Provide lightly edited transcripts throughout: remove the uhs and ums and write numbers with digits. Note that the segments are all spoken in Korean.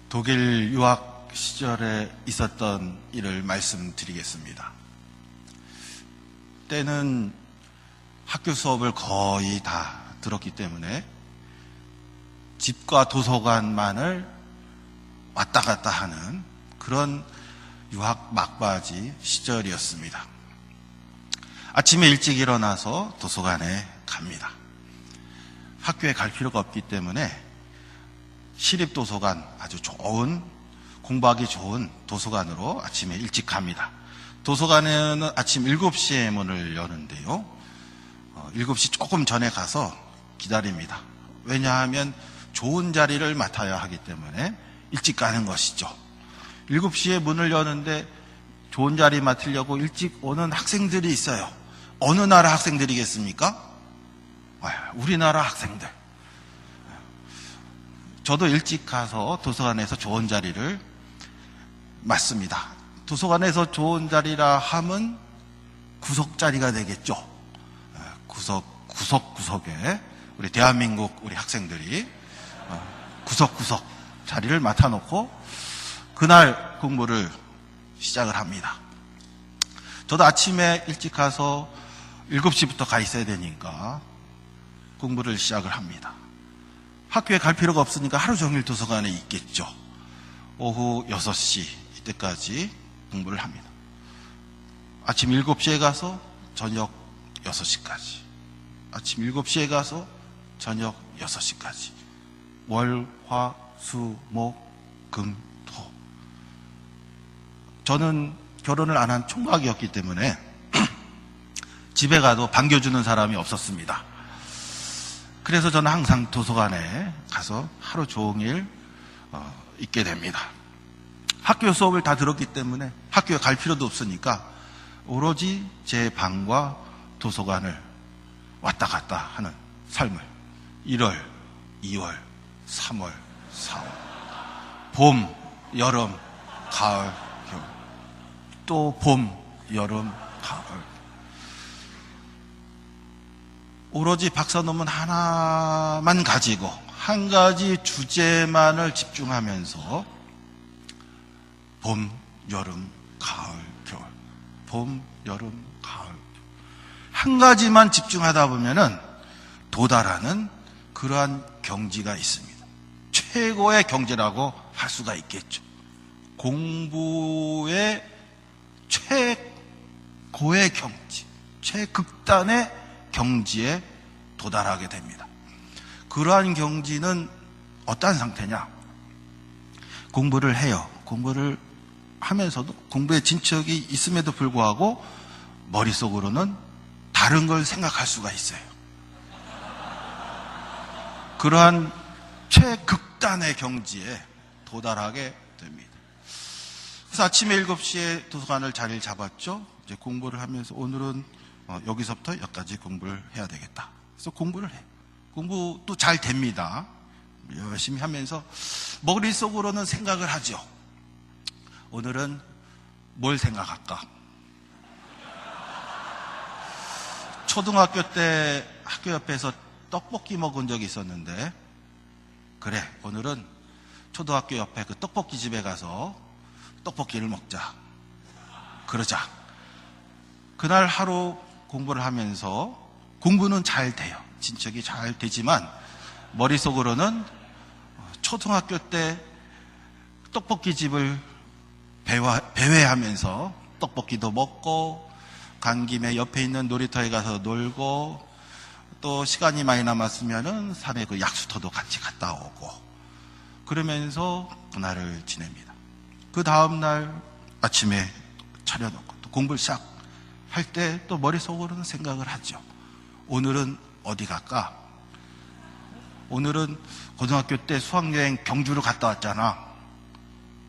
독일 유학 시절에 있었던 일을 말씀드리겠습니다. 때는 학교 수업을 거의 다 들었기 때문에 집과 도서관만을 왔다 갔다 하는 그런 유학 막바지 시절이었습니다. 아침에 일찍 일어나서 도서관에 갑니다. 학교에 갈 필요가 없기 때문에 시립도서관, 아주 좋은, 공부하기 좋은 도서관으로 아침에 일찍 갑니다. 도서관에는 아침 7시에 문을 여는데요. 7시 조금 전에 가서 기다립니다. 왜냐하면 좋은 자리를 맡아야 하기 때문에 일찍 가는 것이죠. 7시에 문을 여는데 좋은 자리 맡으려고 일찍 오는 학생들이 있어요. 어느 나라 학생들이겠습니까? 우리나라 학생들. 저도 일찍 가서 도서관에서 좋은 자리를 맡습니다. 도서관에서 좋은 자리라 함은 구석자리가 되겠죠. 구석구석에 우리 대한민국 우리 학생들이 구석구석 자리를 맡아놓고 그날 공부를 시작을 합니다. 저도 아침에 일찍 가서 7시부터 가 있어야 되니까 공부를 시작을 합니다. 학교에 갈 필요가 없으니까 하루 종일 도서관에 있겠죠. 오후 6시 이때까지 공부를 합니다. 아침 7시에 가서 저녁 6시까지. 아침 7시에 가서 저녁 6시까지. 월, 화, 수, 목, 금, 토. 저는 결혼을 안 한 총각이었기 때문에 집에 가도 반겨주는 사람이 없었습니다. 그래서 저는 항상 도서관에 가서 하루 종일 있게 됩니다. 학교 수업을 다 들었기 때문에 학교에 갈 필요도 없으니까 오로지 제 방과 도서관을 왔다 갔다 하는 삶을 1월, 2월, 3월, 4월 봄, 여름, 가을, 겨울 또 봄, 여름, 가을 오로지 박사 논문 하나만 가지고 한 가지 주제만을 집중하면서 봄, 여름, 가을, 겨울 봄, 여름, 가을 한 가지만 집중하다 보면은 도달하는 그러한 경지가 있습니다. 최고의 경지라고 할 수가 있겠죠. 공부의 최고의 경지, 최극단의 경지에 도달하게 됩니다. 그러한 경지는 어떠한 상태냐? 공부를 해요. 공부를 하면서도 공부에 진척이 있음에도 불구하고 머릿속으로는 다른 걸 생각할 수가 있어요. 그러한 최극단의 경지에 도달하게 됩니다. 그래서 아침에 7시에 도서관을 자리를 잡았죠. 이제 공부를 하면서 오늘은 여기서부터 여기까지 공부를 해야 되겠다. 그래서 공부를 해요. 공부도 잘 됩니다. 열심히 하면서 머릿속으로는 생각을 하죠. 오늘은 뭘 생각할까? 초등학교 때 학교 옆에서 떡볶이 먹은 적이 있었는데 그래 오늘은 초등학교 옆에 그 떡볶이 집에 가서 떡볶이를 먹자. 그러자. 그날 하루 공부를 하면서 공부는 잘 돼요. 진척이 잘 되지만 머릿속으로는 초등학교 때 떡볶이 집을 배회하면서 떡볶이도 먹고 간 김에 옆에 있는 놀이터에 가서 놀고 또 시간이 많이 남았으면은 산에 그 약수터도 같이 갔다 오고 그러면서 그날을 지냅니다. 그 다음날 아침에 차려놓고 또 공부를 시작할 때 또 머릿속으로는 생각을 하죠. 오늘은 어디 갈까? 오늘은 고등학교 때 수학여행 경주로 갔다 왔잖아.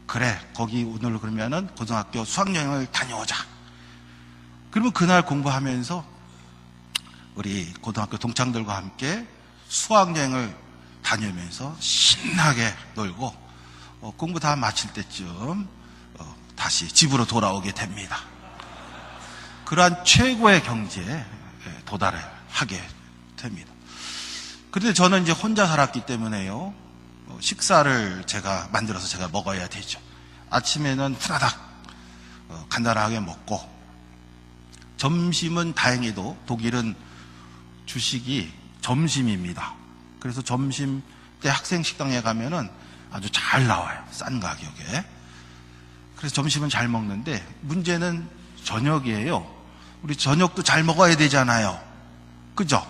그래, 거기 오늘 그러면은 고등학교 수학여행을 다녀오자. 그러면 그날 공부하면서 우리 고등학교 동창들과 함께 수학여행을 다니면서 신나게 놀고 공부 다 마칠 때쯤 다시 집으로 돌아오게 됩니다. 그러한 최고의 경지에 도달을 하게 됩니다. 그런데 저는 이제 혼자 살았기 때문에요. 식사를 제가 만들어서 제가 먹어야 되죠. 아침에는 후다닥 간단하게 먹고, 점심은 다행히도 독일은 주식이 점심입니다. 그래서 점심 때 학생 식당에 가면은 아주 잘 나와요. 싼 가격에. 그래서 점심은 잘 먹는데 문제는 저녁이에요. 우리 저녁도 잘 먹어야 되잖아요. 그죠?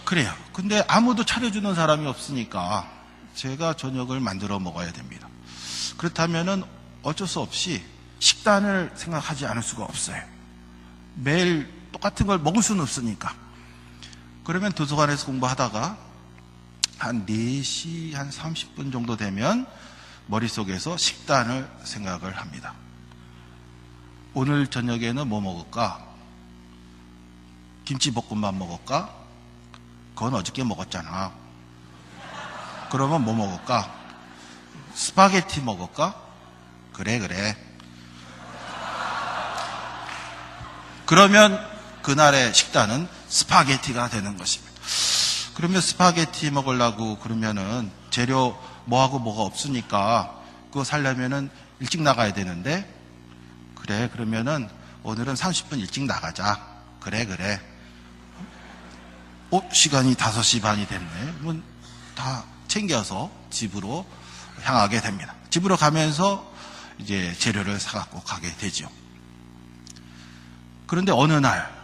그래요. 근데 아무도 차려주는 사람이 없으니까 제가 저녁을 만들어 먹어야 됩니다. 그렇다면은 어쩔 수 없이 식단을 생각하지 않을 수가 없어요. 매일 똑같은 걸 먹을 수는 없으니까. 그러면 도서관에서 공부하다가 한 4시 한 30분 정도 되면 머릿속에서 식단을 생각을 합니다. 오늘 저녁에는 뭐 먹을까? 김치볶음밥 먹을까? 그건 어저께 먹었잖아. 그러면 뭐 먹을까? 스파게티 먹을까? 그래. 그러면 그날의 식단은 스파게티가 되는 것입니다. 그러면 스파게티 먹으려고 그러면은 재료 뭐하고 뭐가 없으니까 그거 사려면은 일찍 나가야 되는데, 그래, 그러면은 오늘은 30분 일찍 나가자. 그래. 시간이 5시 반이 됐네. 그럼 다 챙겨서 집으로 향하게 됩니다. 집으로 가면서 이제 재료를 사갖고 가게 되죠. 그런데 어느 날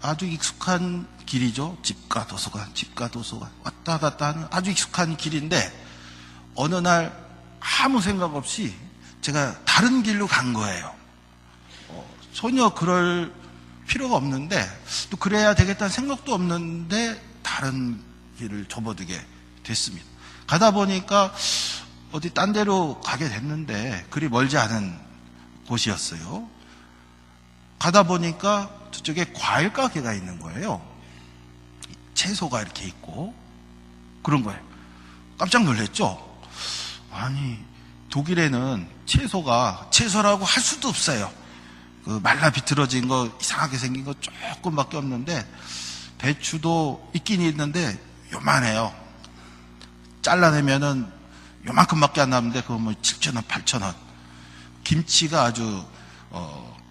아주 익숙한 길이죠. 집과 도서관 왔다 갔다 하는 아주 익숙한 길인데 어느 날 아무 생각 없이 제가 다른 길로 간 거예요. 전혀 그럴 필요가 없는데, 또 그래야 되겠다는 생각도 없는데 다른 길을 접어들게 됐습니다. 가다 보니까 어디 딴 데로 가게 됐는데 그리 멀지 않은 곳이었어요. 가다 보니까 저쪽에 과일 가게가 있는 거예요. 채소가 이렇게 있고 그런 거예요. 깜짝 놀랐죠? 아니, 독일에는 채소라고 할 수도 없어요. 그 말라 비틀어진 거, 이상하게 생긴 거 조금밖에 없는데, 배추도 있긴 있는데 요만해요. 잘라내면은 요만큼밖에 안 남는데 그거 뭐 7,000원, 8,000원. 김치가 아주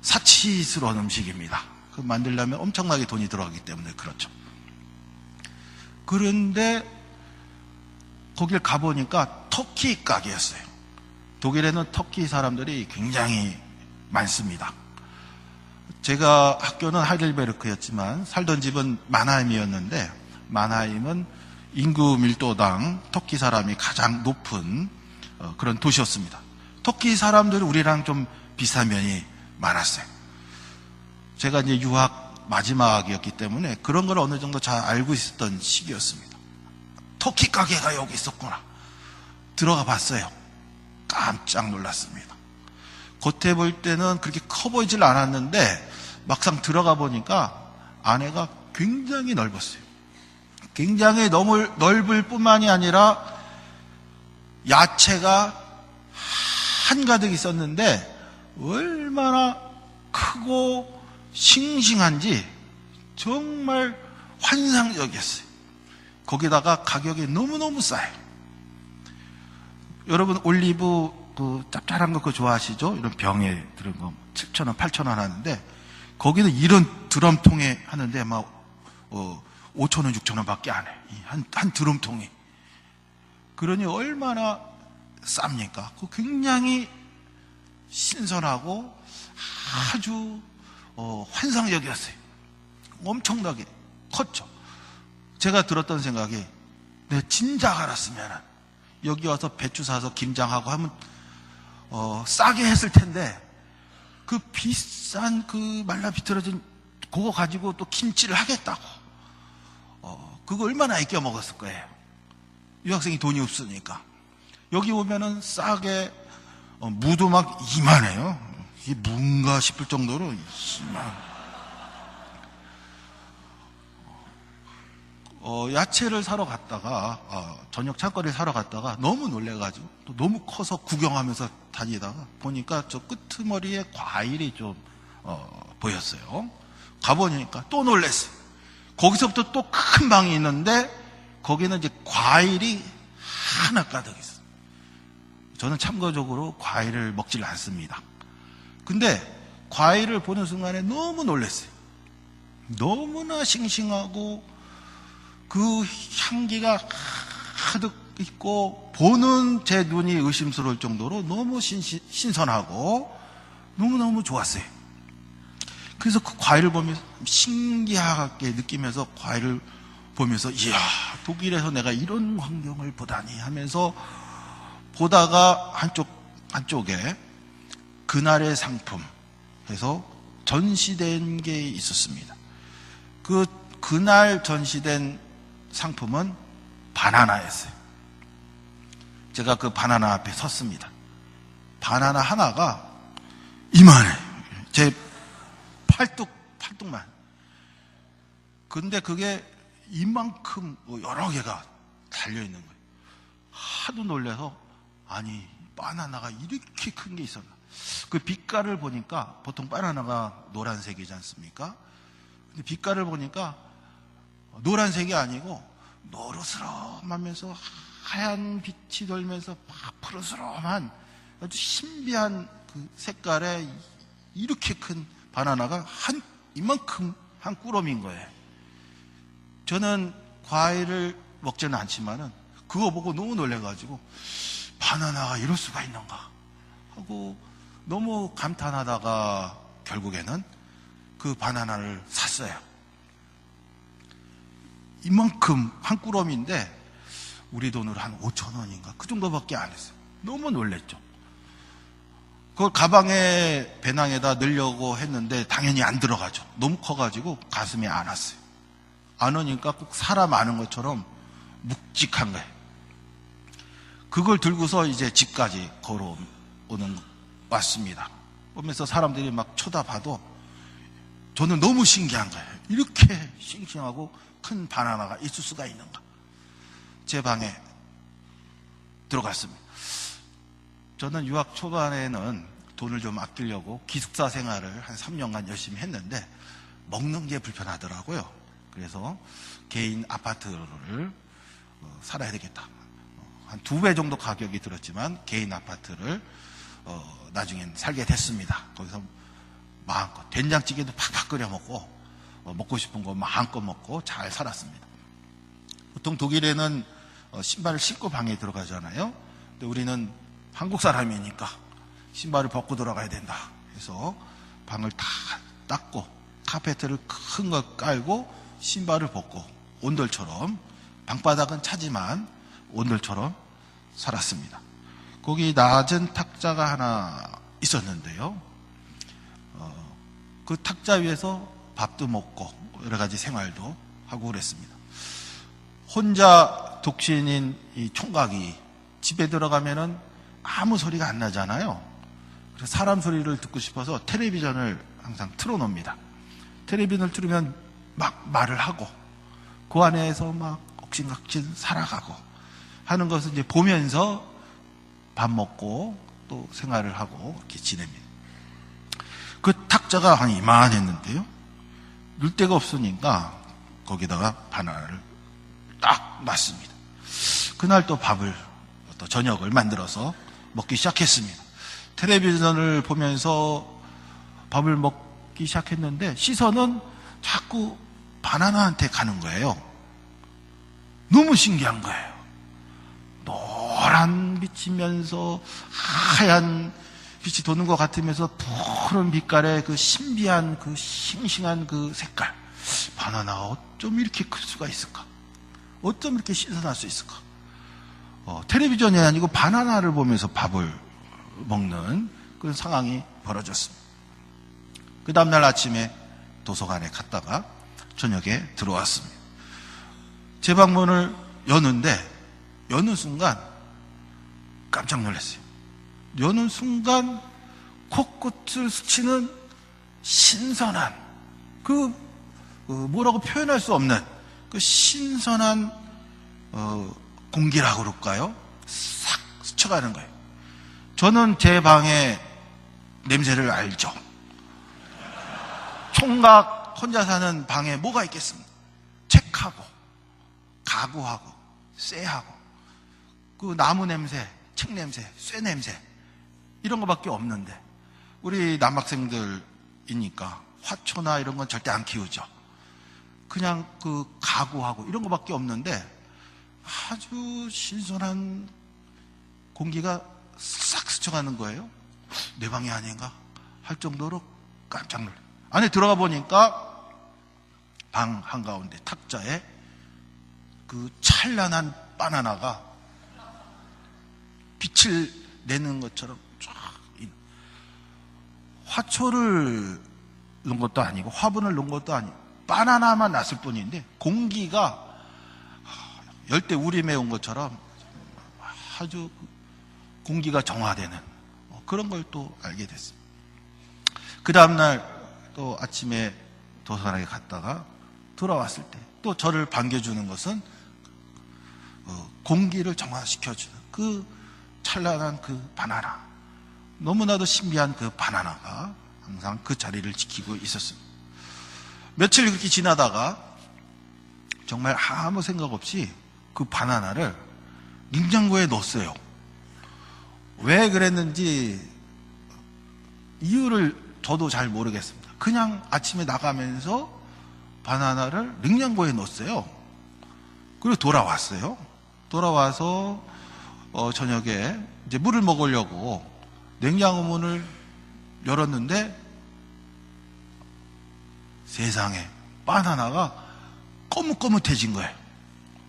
사치스러운 음식입니다. 그 만들려면 엄청나게 돈이 들어가기 때문에 그렇죠. 그런데 거길 가보니까 터키 가게였어요. 독일에는 터키 사람들이 굉장히 많습니다. 제가 학교는 하이델베르크였지만 살던 집은 마나임이었는데, 마나임은 인구 밀도당 터키 사람이 가장 높은 그런 도시였습니다. 터키 사람들은 우리랑 좀 비슷한 면이 많았어요. 제가 이제 유학 마지막이었기 때문에 그런 걸 어느 정도 잘 알고 있었던 시기였습니다. 터키 가게가 여기 있었구나. 들어가 봤어요. 깜짝 놀랐습니다. 겉에 볼 때는 그렇게 커 보이질 않았는데 막상 들어가 보니까 안에가 굉장히 넓었어요. 굉장히 넓을 뿐만이 아니라 야채가 한가득 있었는데 얼마나 크고 싱싱한지 정말 환상적이었어요. 거기다가 가격이 너무너무 싸요. 여러분 올리브 그 짭짤한 거 그거 좋아하시죠? 이런 병에 들은 거 7,000원, 8,000원 하는데 거기는 이런 드럼통에 하는데 막 5,000원, 6,000원 밖에 안 해. 한 드럼통이. 그러니 얼마나 쌉니까? 그 굉장히 신선하고 아주 환상적이었어요. 엄청나게 컸죠. 제가 들었던 생각이, 내가 진작 알았으면 여기 와서 배추 사서 김장하고 하면 싸게 했을 텐데, 그 비싼 그 말라 비틀어진 그거 가지고 또 김치를 하겠다고, 그거 얼마나 아껴 먹었을 거예요. 유학생이 돈이 없으니까. 여기 오면은 싸게 무도 막 이만해요. 이게 뭔가 싶을 정도로 이만. 야채를 사러 갔다가 저녁 창거리를 사러 갔다가 너무 놀래가지고 또 너무 커서 구경하면서 다니다가 보니까 저 끄트머리에 과일이 좀 보였어요. 가보니까 또 놀랐어요. 거기서부터 또 큰 방이 있는데 거기는 이제 과일이 하나 가득 있어요. 저는 참고적으로 과일을 먹지를 않습니다. 근데 과일을 보는 순간에 너무 놀랐어요. 너무나 싱싱하고 그 향기가 가득 있고 보는 제 눈이 의심스러울 정도로 너무 신선하고 너무너무 좋았어요. 그래서 그 과일을 보면서 신기하게 느끼면서 과일을 보면서 이야, 독일에서 내가 이런 광경을 보다니 하면서 보다가 한쪽에 그날의 상품 해서 전시된 게 있었습니다. 그날 전시된 상품은 바나나였어요. 제가 그 바나나 앞에 섰습니다. 바나나 하나가 이만해. 제 팔뚝만. 근데 그게 이만큼 여러 개가 달려있는 거예요. 하도 놀라서 아니 바나나가 이렇게 큰 게 있었나. 그 빛깔을 보니까 보통 바나나가 노란색이지 않습니까? 근데 빛깔을 보니까 노란색이 아니고 노르스름하면서 하얀 빛이 돌면서 막 푸르스름한 아주 신비한 그 색깔에 이렇게 큰 바나나가 이만큼 한 꾸러미인 거예요. 저는 과일을 먹지는 않지만은 그거 보고 너무 놀래가지고 바나나가 이럴 수가 있는가 하고 너무 감탄하다가 결국에는 그 바나나를 샀어요. 이만큼 한 꾸러미인데 우리 돈으로 한 5,000원인가 그 정도밖에 안 했어요. 너무 놀랬죠. 그걸 가방에 배낭에다 넣으려고 했는데 당연히 안 들어가죠. 너무 커가지고 가슴에 안 왔어요. 안 오니까 꼭 사람 아는 것처럼 묵직한 거예요. 그걸 들고서 이제 집까지 왔습니다. 보면서 사람들이 막 쳐다봐도 저는 너무 신기한 거예요. 이렇게 싱싱하고 큰 바나나가 있을 수가 있는가. 제 방에 들어갔습니다. 저는 유학 초반에는 돈을 좀 아끼려고 기숙사 생활을 한 3년간 열심히 했는데 먹는 게 불편하더라고요. 그래서 개인 아파트를 살아야 되겠다. 한 2배 정도 가격이 들었지만 개인 아파트를 나중엔 살게 됐습니다. 거기서 마음껏 된장찌개도 팍팍 끓여 먹고 먹고 싶은 거 마음껏 먹고 잘 살았습니다. 보통 독일에는 신발을 신고 방에 들어가잖아요. 근데 우리는 한국 사람이니까 신발을 벗고 들어가야 된다. 그래서 방을 다 닦고 카페트를 큰 거 깔고 신발을 벗고 온돌처럼 방바닥은 차지만 온돌처럼 살았습니다. 거기 낮은 탁자가 하나 있었는데요. 그 탁자 위에서 밥도 먹고 여러 가지 생활도 하고 그랬습니다. 혼자 독신인 이 총각이 집에 들어가면은 아무 소리가 안 나잖아요. 그래서 사람 소리를 듣고 싶어서 텔레비전을 항상 틀어놓습니다. 텔레비전을 틀으면 막 말을 하고 그 안에서 막 옥신각신 살아가고 하는 것을 이제 보면서 밥 먹고 또 생활을 하고 이렇게 지냅니다. 그 탁자가 한 이만했는데요. 넣을 데가 없으니까 거기다가 바나나를 딱 놨습니다. 그날 또 밥을 또 저녁을 만들어서 먹기 시작했습니다. 텔레비전을 보면서 밥을 먹기 시작했는데 시선은 자꾸 바나나한테 가는 거예요. 너무 신기한 거예요. 노란 빛이면서 하얀 빛이 도는 것 같으면서 푸른 빛깔의 그 신비한 그 싱싱한 그 색깔. 바나나가 어쩜 이렇게 클 수가 있을까? 어쩜 이렇게 신선할 수 있을까? 텔레비전이 아니고 바나나를 보면서 밥을 먹는 그런 상황이 벌어졌습니다. 그 다음날 아침에 도서관에 갔다가 저녁에 들어왔습니다. 제 방문을 여는 순간 깜짝 놀랐어요. 여는 순간 코끝을 스치는 신선한 뭐라고 표현할 수 없는 그 신선한 공기라고 그럴까요? 싹 스쳐가는 거예요. 저는 제 방의 냄새를 알죠. 총각 혼자 사는 방에 뭐가 있겠습니까? 책하고 가구하고 쇠하고 그 나무 냄새, 책 냄새, 쇠 냄새 이런 거밖에 없는데 우리 남학생들이니까 화초나 이런 건 절대 안 키우죠. 그냥 그 가구하고 이런 거밖에 없는데 아주 신선한 공기가 싹 스쳐가는 거예요. 내 방이 아닌가 할 정도로 깜짝 놀라요. 안에 들어가 보니까 방 한가운데 탁자에 그 찬란한 바나나가 빛을 내는 것처럼 쫙 화초를 넣은 것도 아니고 화분을 넣은 것도 아니고 바나나만 났을 뿐인데 공기가 열대 우림에 온 것처럼 아주 공기가 정화되는 그런 걸 또 알게 됐습니다. 그 다음날 또 아침에 도서관에 갔다가 돌아왔을 때 또 저를 반겨주는 것은 공기를 정화시켜주는 그 찬란한 그 바나나, 너무나도 신비한 그 바나나가 항상 그 자리를 지키고 있었습니다. 며칠 그렇게 지나다가 정말 아무 생각 없이 그 바나나를 냉장고에 넣었어요. 왜 그랬는지 이유를 저도 잘 모르겠습니다. 그냥 아침에 나가면서 바나나를 냉장고에 넣었어요. 그리고 돌아왔어요. 돌아와서 저녁에 이제 물을 먹으려고 냉장고 문을 열었는데 세상에 바나나가 거뭇거뭇해진 거예요.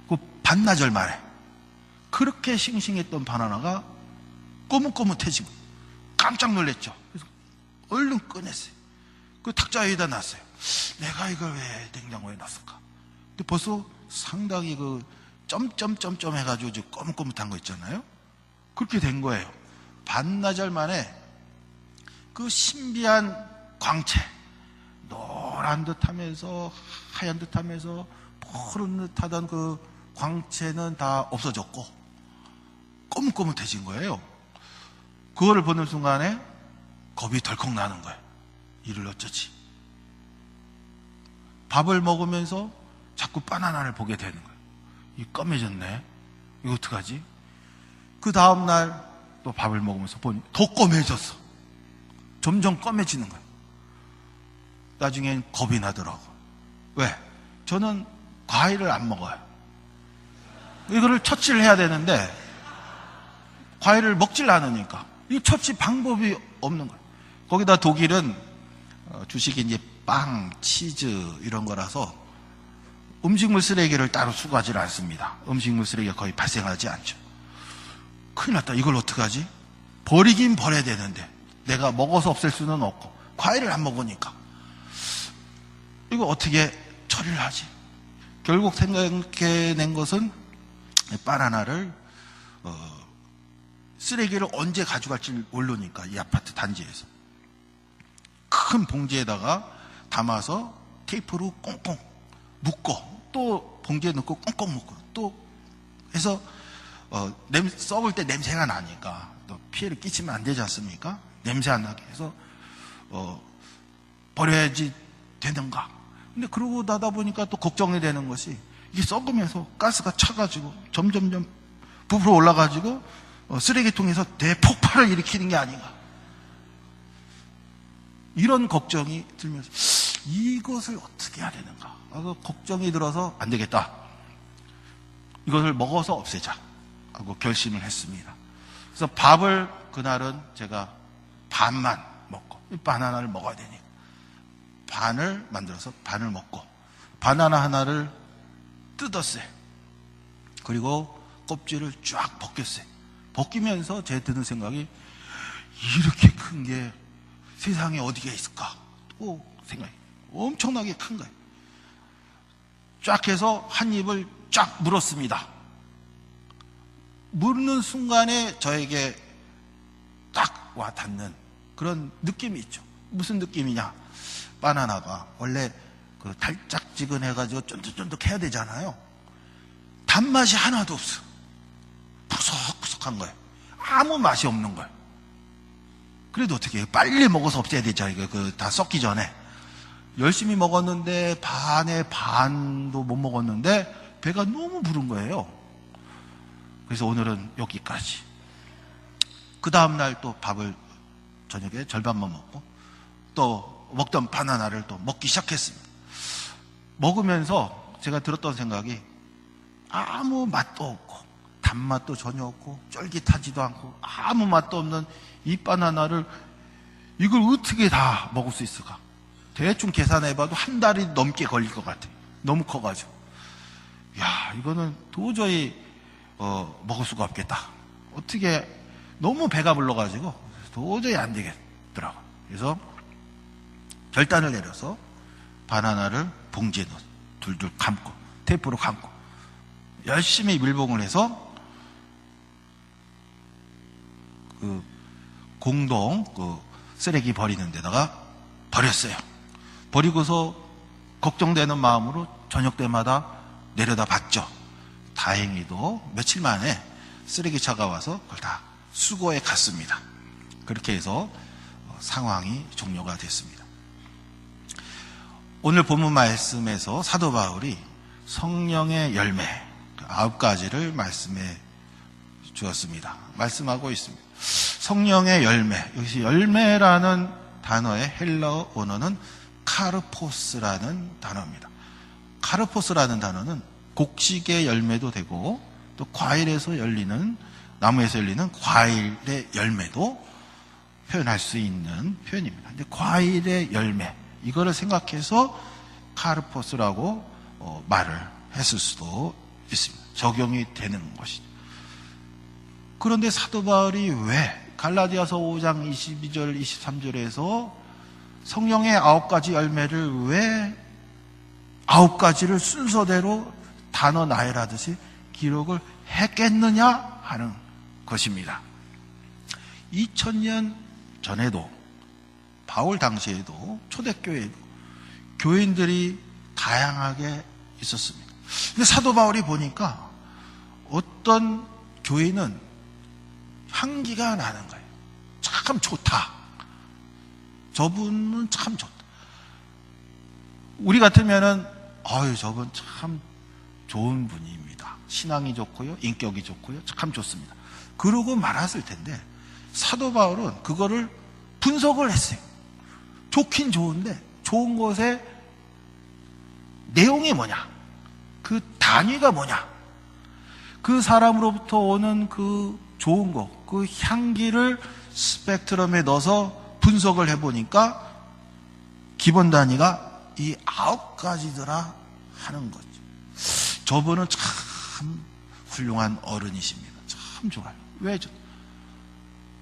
그 반나절 만에 그렇게 싱싱했던 바나나가 거뭇거뭇해진 거예요. 깜짝 놀랐죠. 그래서 얼른 꺼냈어요. 그 탁자 위에다 놨어요. 내가 이걸 왜 냉장고에 놨을까? 근데 벌써 상당히 그 점점점점 해가지고 지금 거뭇거뭇한 거 있잖아요. 그렇게 된 거예요. 반나절 만에 그 신비한 광채, 노란 듯 하면서 하얀 듯 하면서 푸른 듯 하던 그 광채는 다 없어졌고 거뭇거뭇해진 거예요. 그거를 보는 순간에 겁이 덜컥 나는 거예요. 이를 어쩌지? 밥을 먹으면서 자꾸 바나나를 보게 되는 거예요. 이 검해졌네. 이거 어떡하지? 그 다음날 또 밥을 먹으면서 보니 더 검해졌어. 점점 검해지는 거예요. 나중엔 겁이 나더라고. 왜? 저는 과일을 안 먹어요. 이거를 처치를 해야 되는데 과일을 먹질 않으니까 이 처치 방법이 없는 거예요. 거기다 독일은 주식이 이제 빵, 치즈 이런 거라서 음식물 쓰레기를 따로 수거하지 않습니다. 음식물 쓰레기가 거의 발생하지 않죠. 큰일 났다. 이걸 어떡하지? 버리긴 버려야 되는데 내가 먹어서 없앨 수는 없고 과일을 안 먹으니까 이거 어떻게 처리를 하지? 결국 생각해낸 것은 바나나를 쓰레기를 언제 가져갈지 모르니까 이 아파트 단지에서 큰 봉지에다가 담아서 테이프로 꽁꽁 묶고 또 봉지에 넣고 꽁꽁 묶고 또 해서 썩을 때 냄새가 나니까 또 피해를 끼치면 안 되지 않습니까? 냄새 안 나게 해서 버려야지 되는가. 근데 그러고 나다 보니까 또 걱정이 되는 것이 이게 썩으면서 가스가 차가지고 점점점 부풀어 올라가지고 쓰레기통에서 대폭발을 일으키는 게 아닌가. 이런 걱정이 들면서 이것을 어떻게 해야 되는가. 걱정이 들어서 안 되겠다. 이것을 먹어서 없애자 하고 결심을 했습니다. 그래서 밥을 그날은 제가 반만 먹고 바나나를 먹어야 되니까 반을 만들어서 반을 먹고 바나나 하나를 뜯었어요. 그리고 껍질을 쫙 벗겼어요. 벗기면서 제 드는 생각이 이렇게 큰 게 세상에 어디가 있을까? 또 생각이 엄청나게 큰 거예요. 쫙 해서 한 입을 쫙 물었습니다. 물는 순간에 저에게 딱 와 닿는 그런 느낌이 있죠. 무슨 느낌이냐? 바나나가 원래 그 달짝지근해가지고 쫀득쫀득해야 되잖아요. 단맛이 하나도 없어. 푸석푸석한 거예요. 아무 맛이 없는 거예요. 그래도 어떻게 해요? 빨리 먹어서 없애야 되죠. 이거 다 썩기 전에. 열심히 먹었는데 반의 반도 못 먹었는데 배가 너무 부른 거예요. 그래서 오늘은 여기까지. 그 다음날 또 밥을 저녁에 절반만 먹고 또 먹던 바나나를 또 먹기 시작했습니다. 먹으면서 제가 들었던 생각이 아무 맛도 없고 단맛도 전혀 없고 쫄깃하지도 않고 아무 맛도 없는 이 바나나를 이걸 어떻게 다 먹을 수 있을까? 대충 계산해봐도 한 달이 넘게 걸릴 것 같아요. 너무 커가지고. 야, 이거는 도저히 먹을 수가 없겠다. 어떻게 너무 배가 불러가지고 도저히 안 되겠더라고. 그래서 결단을 내려서 바나나를 봉지에 넣어 둘둘 감고 테이프로 감고 열심히 밀봉을 해서 그 공동 그 쓰레기 버리는 데다가 버렸어요. 버리고서 걱정되는 마음으로 저녁 때마다 내려다 봤죠. 다행히도 며칠 만에 쓰레기차가 와서 그걸 다 수거해 갔습니다. 그렇게 해서 상황이 종료가 됐습니다. 오늘 본문 말씀에서 사도 바울이 성령의 열매 9가지를 말씀해 주었습니다. 말씀하고 있습니다. 성령의 열매, 여기서 열매라는 단어의 헬라어 원어는 카르포스라는 단어입니다. 카르포스라는 단어는 곡식의 열매도 되고 또 과일에서 열리는, 나무에서 열리는 과일의 열매도 표현할 수 있는 표현입니다. 근데 과일의 열매, 이거를 생각해서 카르포스라고 말을 했을 수도 있습니다. 적용이 되는 것이죠. 그런데 사도 바울이 왜 갈라디아서 5장 22절 23절에서 성령의 9가지 열매를 왜 9가지를 순서대로 단어 나열하듯이 기록을 했겠느냐 하는 것입니다. 2000년 전에도 바울 당시에도 초대교회에도 교인들이 다양하게 있었습니다. 근데 사도 바울이 보니까 어떤 교인은 향기가 나는 거예요. 참 좋다. 저분은 참 좋다. 우리 같으면은 저분 참 좋은 분입니다. 신앙이 좋고요, 인격이 좋고요, 참 좋습니다. 그러고 말았을 텐데 사도 바울은 그거를 분석을 했어요. 좋긴 좋은데 좋은 것의 내용이 뭐냐? 그 단위가 뭐냐? 그 사람으로부터 오는 그 좋은 것, 그 향기를 스펙트럼에 넣어서 분석을 해보니까 기본 단위가 이 9가지더라 하는 거죠. 저분은 참 훌륭한 어른이십니다. 참 좋아요. 왜?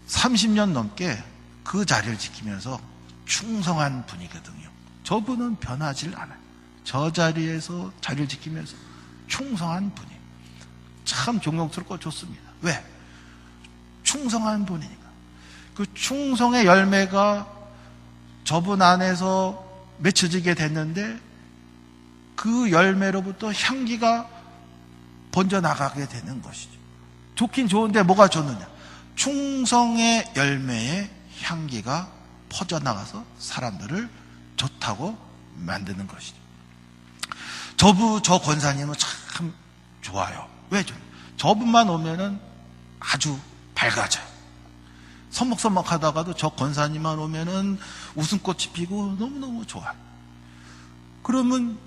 30년 넘게 그 자리를 지키면서 충성한 분이거든요. 저분은 변하질 않아요. 저 자리에서 자리를 지키면서 충성한 분이 참 존경스럽고 좋습니다. 왜? 충성한 분이니까. 그 충성의 열매가 저분 안에서 맺혀지게 됐는데 그 열매로부터 향기가 번져나가게 되는 것이죠. 좋긴 좋은데 뭐가 좋느냐? 충성의 열매의 향기가 퍼져나가서 사람들을 좋다고 만드는 것이죠. 저 권사님은 참 좋아요. 왜? 저분만 오면은 아주 밝아져요. 서먹서먹 하다가도 저 권사님만 오면은 웃음꽃이 피고 너무너무 좋아요. 그러면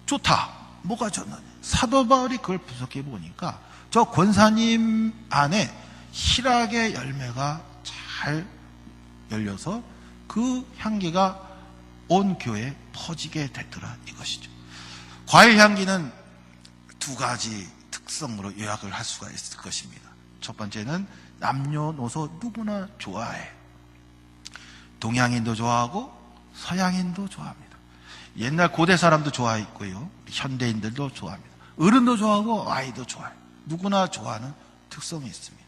좋다. 뭐가 좋느냐? 사도 바울이 그걸 분석해 보니까 저 권사님 안에 희락의 열매가 잘 열려서 그 향기가 온 교회에 퍼지게 됐더라 이것이죠. 과일 향기는 2가지 특성으로 요약을 할 수가 있을 것입니다. 첫 번째는 남녀노소 누구나 좋아해. 동양인도 좋아하고 서양인도 좋아합니다. 옛날 고대 사람도 좋아했고요, 현대인들도 좋아합니다. 어른도 좋아하고 아이도 좋아해요. 누구나 좋아하는 특성이 있습니다.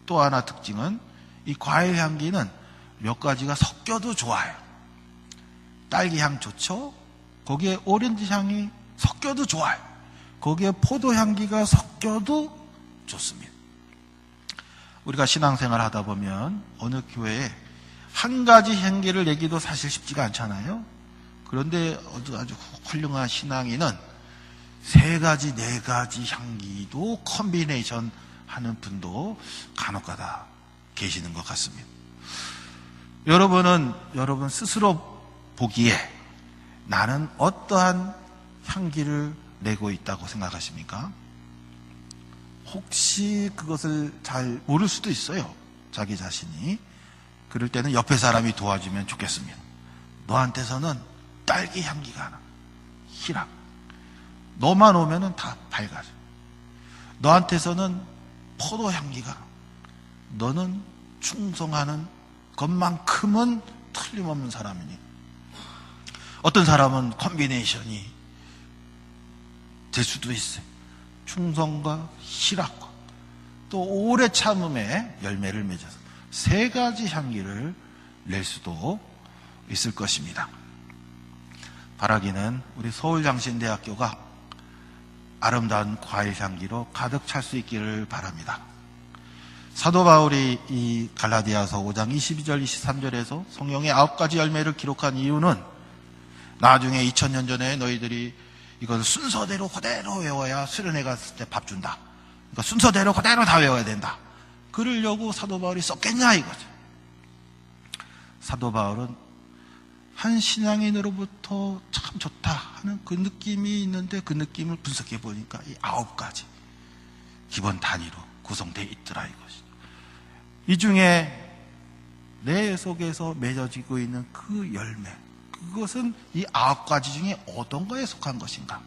또 하나 특징은 이 과일 향기는 몇 가지가 섞여도 좋아요. 딸기 향 좋죠? 거기에 오렌지 향이 섞여도 좋아요. 거기에 포도 향기가 섞여도 좋습니다. 우리가 신앙생활 하다 보면 어느 교회에 한 가지 향기를 내기도 사실 쉽지가 않잖아요. 그런데 아주 훌륭한 신앙인은 3가지, 4가지 향기도 컨비네이션 하는 분도 간혹가다 계시는 것 같습니다. 여러분 스스로 보기에 나는 어떠한 향기를 내고 있다고 생각하십니까? 혹시 그것을 잘 모를 수도 있어요. 자기 자신이. 그럴 때는 옆에 사람이 도와주면 좋겠습니다. 너한테서는 딸기 향기가 나. 희락. 너만 오면은 다 밝아져. 너한테서는 포도 향기가 나. 너는 충성하는 것만큼은 틀림없는 사람이니. 어떤 사람은 컨비네이션이 될 수도 있어요. 충성과 희락과 또 오래 참음의 열매를 맺어서 3가지 향기를 낼 수도 있을 것입니다. 바라기는 우리 서울장신대학교가 아름다운 과일 향기로 가득 찰 수 있기를 바랍니다. 사도 바울이 이 갈라디아서 5장 22절 23절에서 성령의 9가지 열매를 기록한 이유는 나중에 2000년 전에 너희들이 이걸 순서대로 그대로 외워야 수련회 갔을 때 밥 준다. 그러니까 순서대로 그대로 다 외워야 된다. 그러려고 사도 바울이 썼겠냐 이거죠. 사도 바울은 한 신앙인으로부터 참 좋다 하는 그 느낌이 있는데 그 느낌을 분석해 보니까 이 9가지 기본 단위로 구성되어 있더라 이것이죠. 이 중에 내 속에서 맺어지고 있는 그 열매, 그것은 이 9가지 중에 어떤 거에 속한 것인가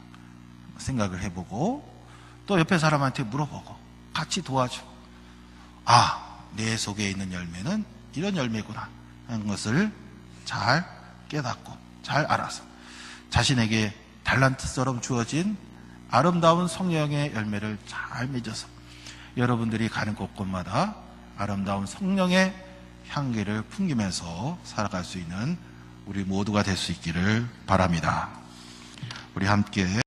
생각을 해보고 또 옆에 사람한테 물어보고 같이 도와주고 내 속에 있는 열매는 이런 열매구나 하는 것을 잘 깨닫고 잘 알아서 자신에게 달란트처럼 주어진 아름다운 성령의 열매를 잘 맺어서 여러분들이 가는 곳곳마다 아름다운 성령의 향기를 풍기면서 살아갈 수 있는 우리 모두가 될 수 있기를 바랍니다. 우리 함께